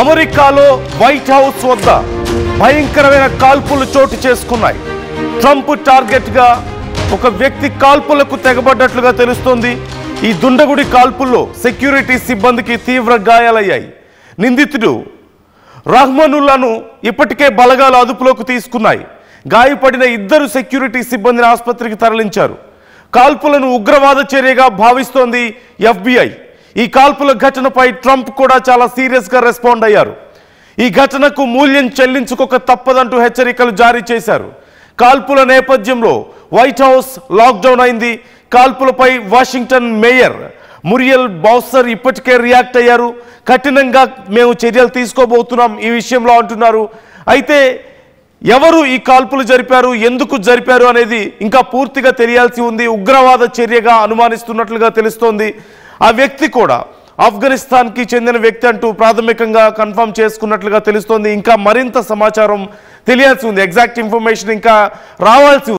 అమెరికాలో white house వద్ద భయంకరమైన కాల్పులు చోటు చేసుకున్నాయి. ట్రంప్ టార్గెట్ గా ఒక వ్యక్తి కాల్పులకు తెగబడ్డట్లుగా తెలుస్తోంది. ఈ దుండగుడి కాల్పుల్లో సెక్యూరిటీ సిబ్బందికి తీవ్ర గాయాలయ్యాయి. నిందితుడు రహ్మానుల్లాను ఇప్పటికే బలగాలు అదుపులోకి తీసుకున్నాయి. గాయపడిన ఇద్దరు సెక్యూరిటీ సిబ్బందిని ఆసుపత్రికి తరలించారు. కాల్పులను ఉగ్రవాద చర్యగా భావిస్తోంది FBI. ఈ కాల్పుల ఘటనపై ట్రంప్ కూడా చాలా సీరియస్గా రెస్పాండ్ అయ్యారు. ఈ ఘటనకు మూల్యం చెల్లించుకోక తప్పదంటూ హెచ్చరికలు జారీ చేశారు. కాల్పుల నేపథ్యంలో వైట్ హౌస్ లాక్డౌన్ అయింది. కాల్పులపై వాషింగ్టన్ మేయర్ మురియల్ బౌసర్ ఇప్పటికే రియాక్ట్ అయ్యారు. కఠినంగా మేము చర్యలు తీసుకోబోతున్నాం ఈ విషయంలో అంటున్నారు. అయితే ఎవరు ఈ కాల్పులు జరిపారు, ఎందుకు జరిపారు అనేది ఇంకా పూర్తిగా తెలియాల్సి ఉంది. ఉగ్రవాద చర్యగా అనుమానిస్తున్నట్లుగా తెలుస్తోంది. ఆ వ్యక్తి కూడా ఆఫ్ఘనిస్తాన్కి చెందిన వ్యక్తి అంటూ ప్రాథమికంగా కన్ఫర్మ్ చేసుకున్నట్లుగా తెలుస్తోంది. ఇంకా మరింత సమాచారం తెలియాల్సి ఉంది. ఎగ్జాక్ట్ ఇన్ఫర్మేషన్ ఇంకా రావాల్సి ఉంది.